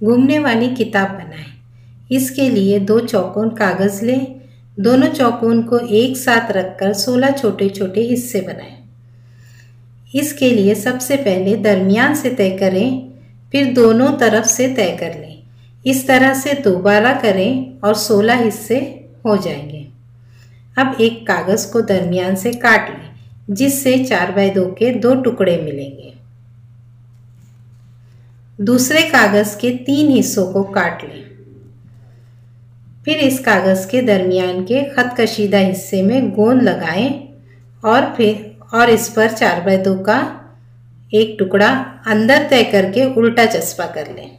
घूमने वाली किताब बनाएं। इसके लिए 2 चौकोन कागज लें। दोनों चौकोन को एक साथ रखकर 16 छोटे छोटे हिस्से बनाएं। इसके लिए सबसे पहले दरमियान से तय करें, फिर दोनों तरफ से तय कर लें। इस तरह से दोबारा करें और 16 हिस्से हो जाएंगे। अब एक कागज को दरमियान से काट लें, जिससे 4x2 के 2 टुकड़े मिलेंगे। दूसरे कागज के 3 हिस्सों को काट लें। फिर इस कागज के दरमियान के खत कशीदा हिस्से में गोंद लगाएं और इस पर 4x2 का एक टुकड़ा अंदर तय करके उल्टा चस्पा कर लें।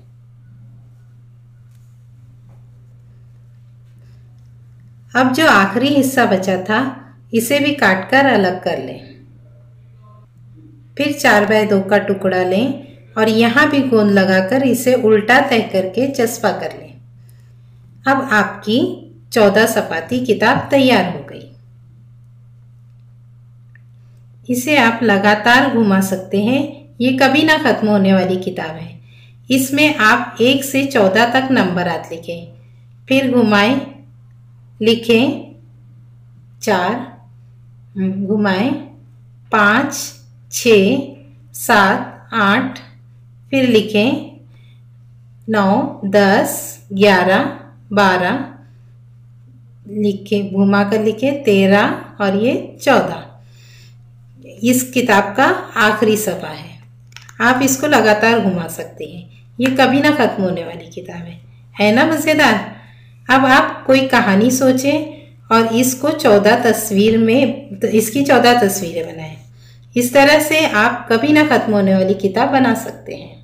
अब जो आखिरी हिस्सा बचा था, इसे भी काटकर अलग कर लें। फिर 4x2 का टुकड़ा लें और यहाँ भी गोंद लगाकर इसे उल्टा तय करके चस्पा कर लें। अब आपकी 14 सपाती किताब तैयार हो गई। इसे आप लगातार घुमा सकते हैं। ये कभी ना खत्म होने वाली किताब है। इसमें आप 1 से 14 तक नंबरात लिखें, फिर घुमाएं, लिखें 4, घुमाएं 5, 6, 7, 8, फिर लिखें 9, 10, 11, 12, लिखें, घुमा कर लिखें 13 और ये 14। इस किताब का आखिरी सफ़ा है। आप इसको लगातार घुमा सकते हैं। ये कभी ना खत्म होने वाली किताब है ना मज़ेदार। अब आप कोई कहानी सोचें और इसको 14 तस्वीर में इसकी 14 तस्वीरें बनाएं। इस तरह से आप कभी ना खत्म होने वाली किताब बना सकते हैं।